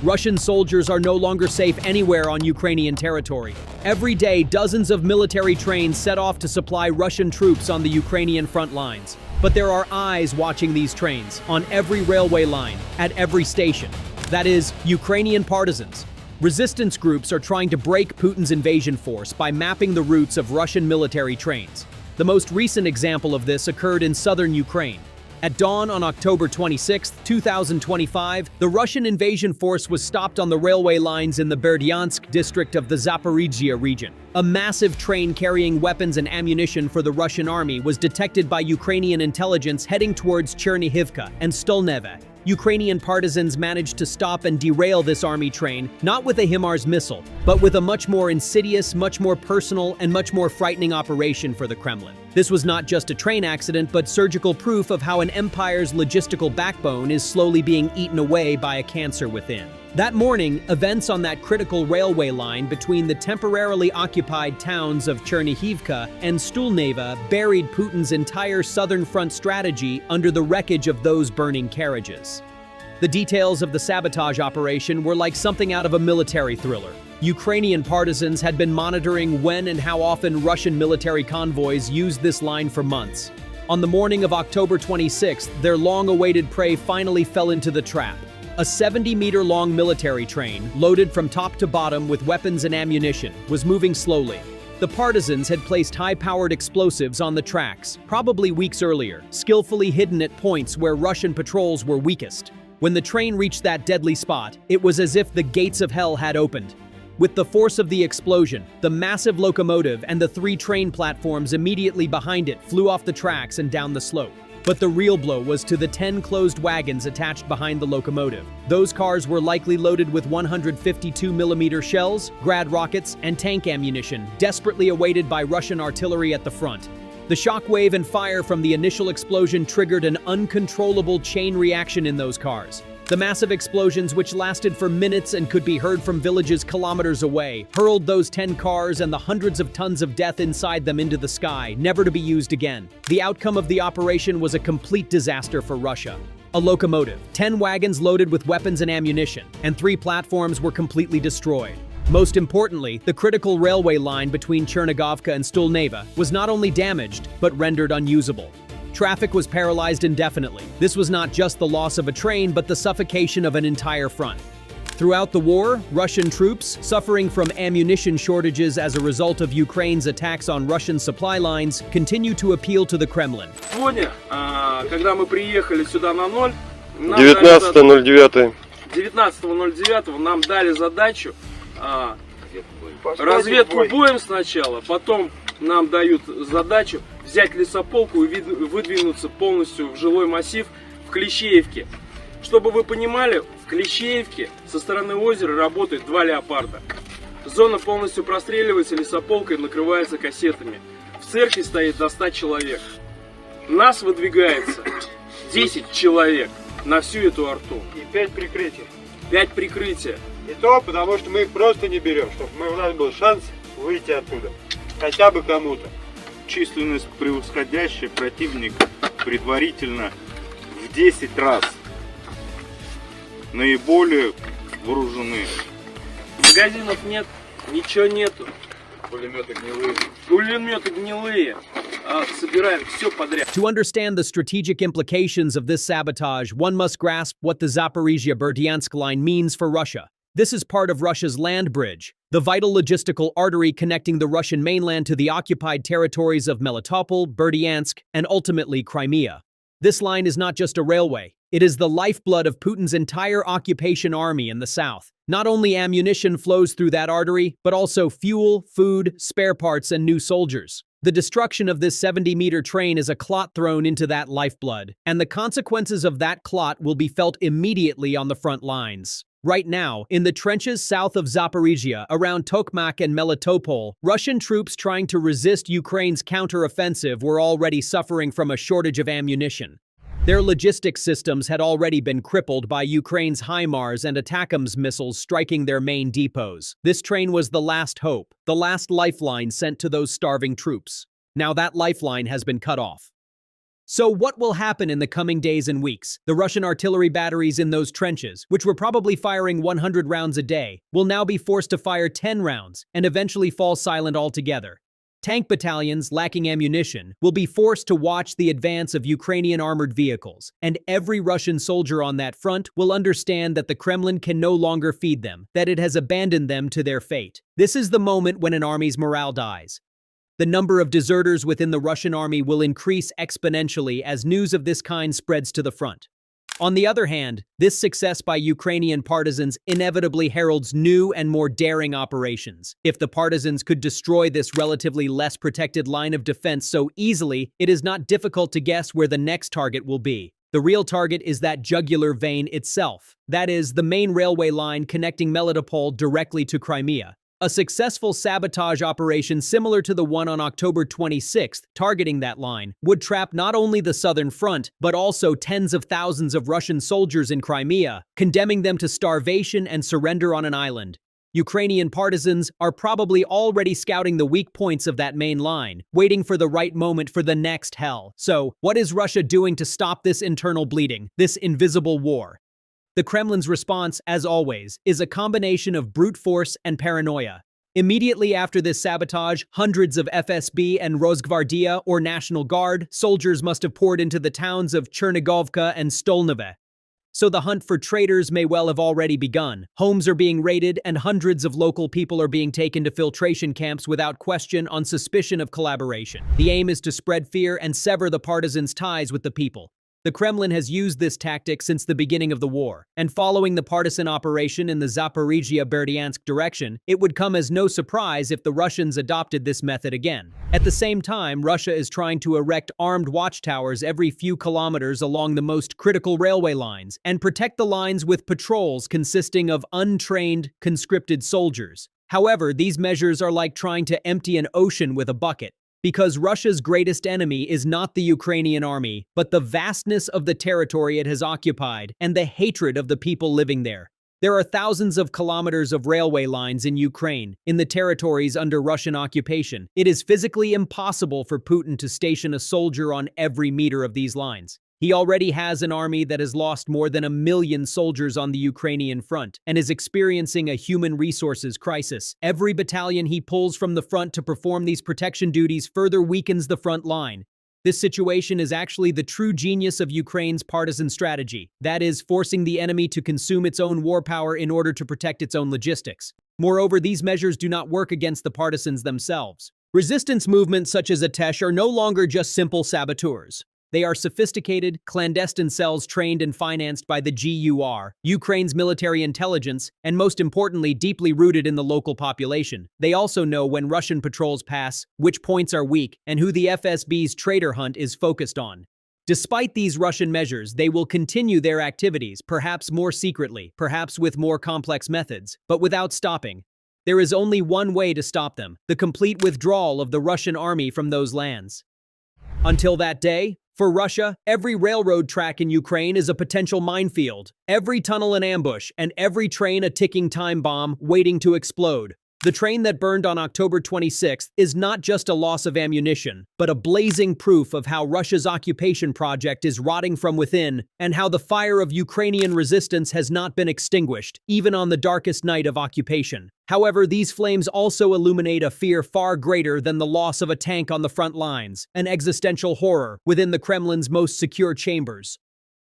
Russian soldiers are no longer safe anywhere on Ukrainian territory. Every day, dozens of military trains set off to supply Russian troops on the Ukrainian front lines. But there are eyes watching these trains, on every railway line, at every station. That is, Ukrainian partisans. Resistance groups are trying to break Putin's invasion force by mapping the routes of Russian military trains. The most recent example of this occurred in southern Ukraine. At dawn on October 26, 2025, the Russian invasion force was stopped on the railway lines in the Berdyansk district of the Zaporizhia region. A massive train carrying weapons and ammunition for the Russian army was detected by Ukrainian intelligence heading towards Chernihivka and Stolneve. Ukrainian partisans managed to stop and derail this army train, not with a HIMARS missile, but with a much more insidious, much more personal, and much more frightening operation for the Kremlin. This was not just a train accident, but surgical proof of how an empire's logistical backbone is slowly being eaten away by a cancer within. That morning, events on that critical railway line between the temporarily occupied towns of Chernihivka and Stulneva buried Putin's entire southern front strategy under the wreckage of those burning carriages. The details of the sabotage operation were like something out of a military thriller. Ukrainian partisans had been monitoring when and how often Russian military convoys used this line for months. On the morning of October 26th, their long-awaited prey finally fell into the trap. A 70-meter-long military train, loaded from top to bottom with weapons and ammunition, was moving slowly. The partisans had placed high-powered explosives on the tracks, probably weeks earlier, skillfully hidden at points where Russian patrols were weakest. When the train reached that deadly spot, it was as if the gates of hell had opened. With the force of the explosion, the massive locomotive and the 3 train platforms immediately behind it flew off the tracks and down the slope. But the real blow was to the 10 closed wagons attached behind the locomotive. Those cars were likely loaded with 152mm shells, Grad rockets, and tank ammunition, desperately awaited by Russian artillery at the front. The shockwave and fire from the initial explosion triggered an uncontrollable chain reaction in those cars. The massive explosions, which lasted for minutes and could be heard from villages kilometers away, hurled those 10 cars and the hundreds of tons of death inside them into the sky, never to be used again. The outcome of the operation was a complete disaster for Russia. A locomotive, 10 wagons loaded with weapons and ammunition, and 3 platforms were completely destroyed. Most importantly, the critical railway line between Chernigovka and Stulneva was not only damaged, but rendered unusable. Traffic was paralyzed indefinitely. This was not just the loss of a train, but the suffocation of an entire front. Throughout the war, Russian troops, suffering from ammunition shortages as a result of Ukraine's attacks on Russian supply lines, continue to appeal to the Kremlin. Сегодня, когда мы приехали сюда на ноль, 19.09 нам дали задачу разведку боем сначала, потом нам дают задачу взять лесополку и выдвинуться полностью в жилой массив в Клещеевке. Чтобы вы понимали, в Клещеевке со стороны озера работает 2 леопарда. Зона полностью простреливается лесополкой, накрывается кассетами. В церкви стоит до 100 человек. Нас выдвигается 10 человек на всю эту арту. И 5 прикрытий. 5 прикрытия. И то, потому что мы их просто не берем, чтобы у нас был шанс выйти оттуда. Хотя бы кому-то. Численность превосходящая противника предварительно в 10 раз. Наиболее вооружены. Магазинов нет, ничего нету. Пулеметы гнилые. Пулеметы гнилые. Собираем все подряд. To understand the strategic implications of this sabotage, one must grasp what the Zaporizhia-Berdyansk line means for Russia. This is part of Russia's land bridge, the vital logistical artery connecting the Russian mainland to the occupied territories of Melitopol, Berdyansk, and ultimately Crimea. This line is not just a railway. It is the lifeblood of Putin's entire occupation army in the south. Not only ammunition flows through that artery, but also fuel, food, spare parts, and new soldiers. The destruction of this 70-meter train is a clot thrown into that lifeblood, and the consequences of that clot will be felt immediately on the front lines. Right now, in the trenches south of Zaporizhia, around Tokmak and Melitopol, Russian troops trying to resist Ukraine's counter-offensive were already suffering from a shortage of ammunition. Their logistics systems had already been crippled by Ukraine's HIMARS and ATACMS missiles striking their main depots. This train was the last hope, the last lifeline sent to those starving troops. Now that lifeline has been cut off. So what will happen in the coming days and weeks? The Russian artillery batteries in those trenches, which were probably firing 100 rounds a day, will now be forced to fire 10 rounds and eventually fall silent altogether. Tank battalions lacking ammunition will be forced to watch the advance of Ukrainian armored vehicles, and every Russian soldier on that front will understand that the Kremlin can no longer feed them, that it has abandoned them to their fate. This is the moment when an army's morale dies. The number of deserters within the Russian army will increase exponentially as news of this kind spreads to the front. On the other hand, this success by Ukrainian partisans inevitably heralds new and more daring operations. If the partisans could destroy this relatively less protected line of defense so easily, it is not difficult to guess where the next target will be. The real target is that jugular vein itself. That is, the main railway line connecting Melitopol directly to Crimea. A successful sabotage operation similar to the one on October 26th, targeting that line, would trap not only the southern front, but also tens of thousands of Russian soldiers in Crimea, condemning them to starvation and surrender on an island. Ukrainian partisans are probably already scouting the weak points of that main line, waiting for the right moment for the next hell. So, what is Russia doing to stop this internal bleeding, this invisible war? The Kremlin's response, as always, is a combination of brute force and paranoia. Immediately after this sabotage, hundreds of FSB and Rosgvardia, or National Guard, soldiers must have poured into the towns of Chernigovka and Stolnove. So the hunt for traitors may well have already begun. Homes are being raided and hundreds of local people are being taken to filtration camps without question on suspicion of collaboration. The aim is to spread fear and sever the partisans' ties with the people. The Kremlin has used this tactic since the beginning of the war, and following the partisan operation in the Zaporizhia-Berdyansk direction, it would come as no surprise if the Russians adopted this method again. At the same time, Russia is trying to erect armed watchtowers every few kilometers along the most critical railway lines, and protect the lines with patrols consisting of untrained, conscripted soldiers. However, these measures are like trying to empty an ocean with a bucket. Because Russia's greatest enemy is not the Ukrainian army, but the vastness of the territory it has occupied and the hatred of the people living there. There are thousands of kilometers of railway lines in Ukraine, in the territories under Russian occupation. It is physically impossible for Putin to station a soldier on every meter of these lines. He already has an army that has lost more than 1 million soldiers on the Ukrainian front and is experiencing a human resources crisis. Every battalion he pulls from the front to perform these protection duties further weakens the front line. This situation is actually the true genius of Ukraine's partisan strategy. That is, forcing the enemy to consume its own war power in order to protect its own logistics. Moreover, these measures do not work against the partisans themselves. Resistance movements such as Atesh are no longer just simple saboteurs. They are sophisticated, clandestine cells trained and financed by the GUR, Ukraine's military intelligence, and most importantly, deeply rooted in the local population. They also know when Russian patrols pass, which points are weak, and who the FSB's traitor hunt is focused on. Despite these Russian measures, they will continue their activities, perhaps more secretly, perhaps with more complex methods, but without stopping. There is only one way to stop them: the complete withdrawal of the Russian army from those lands. Until that day, for Russia, every railroad track in Ukraine is a potential minefield, every tunnel an ambush, and every train a ticking time bomb waiting to explode. The train that burned on October 26th is not just a loss of ammunition, but a blazing proof of how Russia's occupation project is rotting from within, and how the fire of Ukrainian resistance has not been extinguished, even on the darkest night of occupation. However, these flames also illuminate a fear far greater than the loss of a tank on the front lines, an existential horror within the Kremlin's most secure chambers.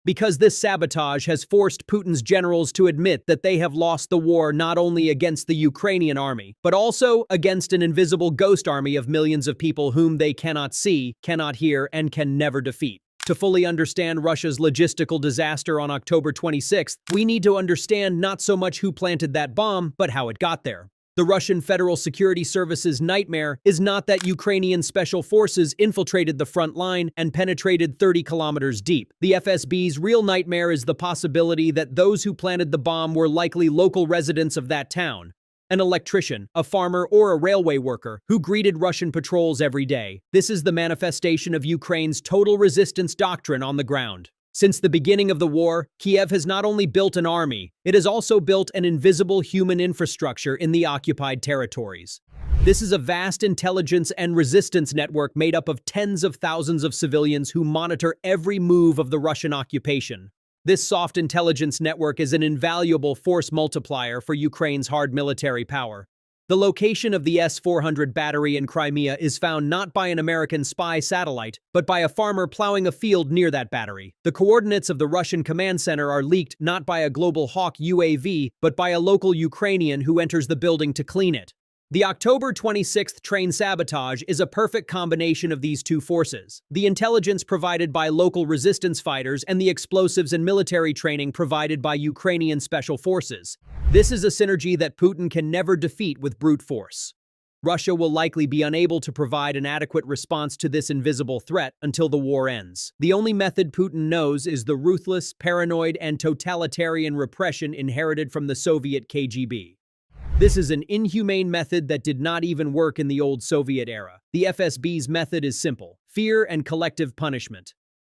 Because this sabotage has forced Putin's generals to admit that they have lost the war not only against the Ukrainian army, but also against an invisible ghost army of millions of people whom they cannot see, cannot hear, and can never defeat. To fully understand Russia's logistical disaster on October 26th, we need to understand not so much who planted that bomb, but how it got there. The Russian Federal Security Service's nightmare is not that Ukrainian special forces infiltrated the front line and penetrated 30 kilometers deep. The FSB's real nightmare is the possibility that those who planted the bomb were likely local residents of that town. An electrician, a farmer, or a railway worker who greeted Russian patrols every day. This is the manifestation of Ukraine's total resistance doctrine on the ground. Since the beginning of the war, Kiev has not only built an army, it has also built an invisible human infrastructure in the occupied territories. This is a vast intelligence and resistance network made up of tens of thousands of civilians who monitor every move of the Russian occupation. This soft intelligence network is an invaluable force multiplier for Ukraine's hard military power. The location of the S-400 battery in Crimea is found not by an American spy satellite, but by a farmer plowing a field near that battery. The coordinates of the Russian command center are leaked not by a Global Hawk UAV, but by a local Ukrainian who enters the building to clean it. The October 26th train sabotage is a perfect combination of these two forces: the intelligence provided by local resistance fighters and the explosives and military training provided by Ukrainian special forces. This is a synergy that Putin can never defeat with brute force. Russia will likely be unable to provide an adequate response to this invisible threat until the war ends. The only method Putin knows is the ruthless, paranoid, and totalitarian repression inherited from the Soviet KGB. This is an inhumane method that did not even work in the old Soviet era. The FSB's method is simple: fear and collective punishment.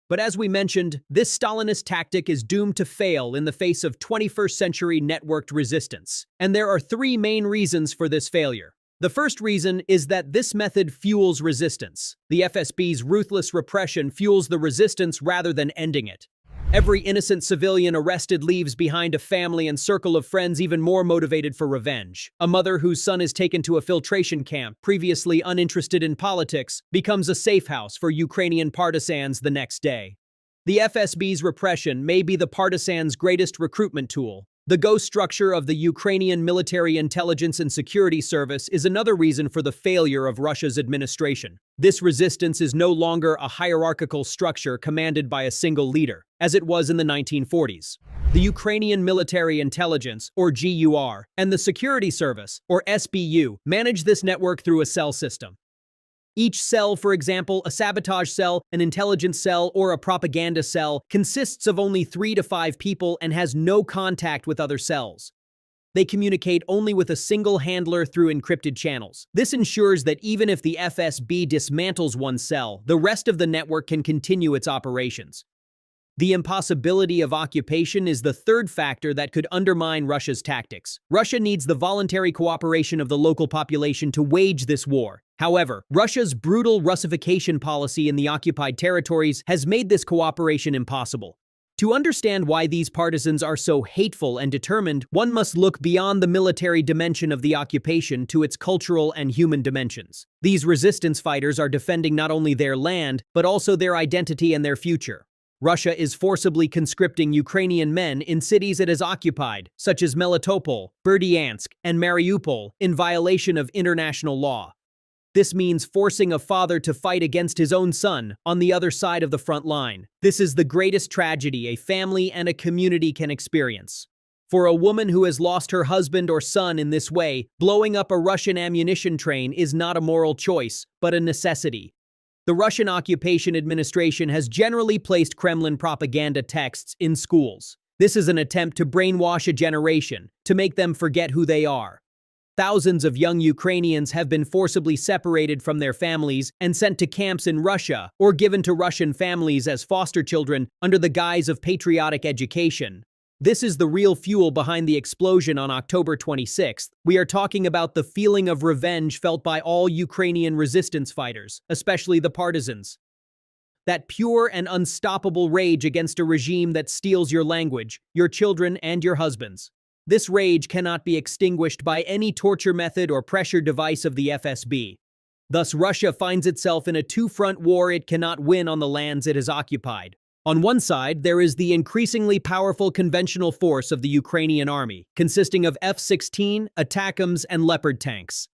But as we mentioned, this Stalinist tactic is doomed to fail in the face of 21st century networked resistance. And there are three main reasons for this failure. The first reason is that this method fuels resistance. The FSB's ruthless repression fuels the resistance rather than ending it. Every innocent civilian arrested leaves behind a family and circle of friends even more motivated for revenge. A mother whose son is taken to a filtration camp, previously uninterested in politics, becomes a safe house for Ukrainian partisans the next day. The FSB's repression may be the partisans' greatest recruitment tool. The ghost structure of the Ukrainian Military Intelligence and Security Service is another reason for the failure of Russia's administration. This resistance is no longer a hierarchical structure commanded by a single leader, as it was in the 1940s. The Ukrainian Military Intelligence, or GUR, and the Security Service, or SBU, manage this network through a cell system. Each cell, for example, a sabotage cell, an intelligence cell, or a propaganda cell, consists of only 3 to 5 people and has no contact with other cells. They communicate only with a single handler through encrypted channels. This ensures that even if the FSB dismantles one cell, the rest of the network can continue its operations. The impossibility of occupation is the third factor that could undermine Russia's tactics. Russia needs the voluntary cooperation of the local population to wage this war. However, Russia's brutal Russification policy in the occupied territories has made this cooperation impossible. To understand why these partisans are so hateful and determined, one must look beyond the military dimension of the occupation to its cultural and human dimensions. These resistance fighters are defending not only their land, but also their identity and their future. Russia is forcibly conscripting Ukrainian men in cities it has occupied, such as Melitopol, Berdyansk, and Mariupol, in violation of international law. This means forcing a father to fight against his own son on the other side of the front line. This is the greatest tragedy a family and a community can experience. For a woman who has lost her husband or son in this way, blowing up a Russian ammunition train is not a moral choice, but a necessity. The Russian occupation administration has generally placed Kremlin propaganda texts in schools. This is an attempt to brainwash a generation, to make them forget who they are. Thousands of young Ukrainians have been forcibly separated from their families and sent to camps in Russia or given to Russian families as foster children under the guise of patriotic education. This is the real fuel behind the explosion on October 26th. We are talking about the feeling of revenge felt by all Ukrainian resistance fighters, especially the partisans. That pure and unstoppable rage against a regime that steals your language, your children, and your husbands. This rage cannot be extinguished by any torture method or pressure device of the FSB. Thus, Russia finds itself in a two-front war it cannot win on the lands it has occupied. On one side, there is the increasingly powerful conventional force of the Ukrainian army, consisting of F-16, ATACMS, and Leopard tanks.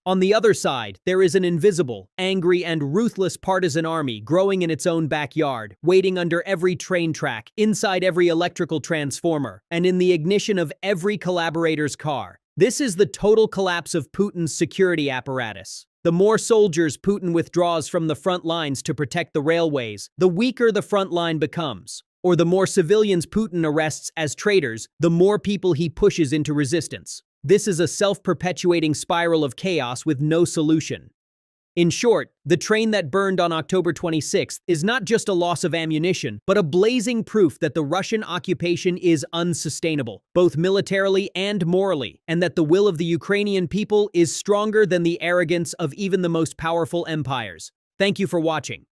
On the other side, there is an invisible, angry, and ruthless partisan army growing in its own backyard, waiting under every train track, inside every electrical transformer, and in the ignition of every collaborator's car. This is the total collapse of Putin's security apparatus. The more soldiers Putin withdraws from the front lines to protect the railways, the weaker the front line becomes. Or the more civilians Putin arrests as traitors, the more people he pushes into resistance. This is a self-perpetuating spiral of chaos with no solution. In short, the train that burned on October 26th is not just a loss of ammunition, but a blazing proof that the Russian occupation is unsustainable, both militarily and morally, and that the will of the Ukrainian people is stronger than the arrogance of even the most powerful empires. Thank you for watching.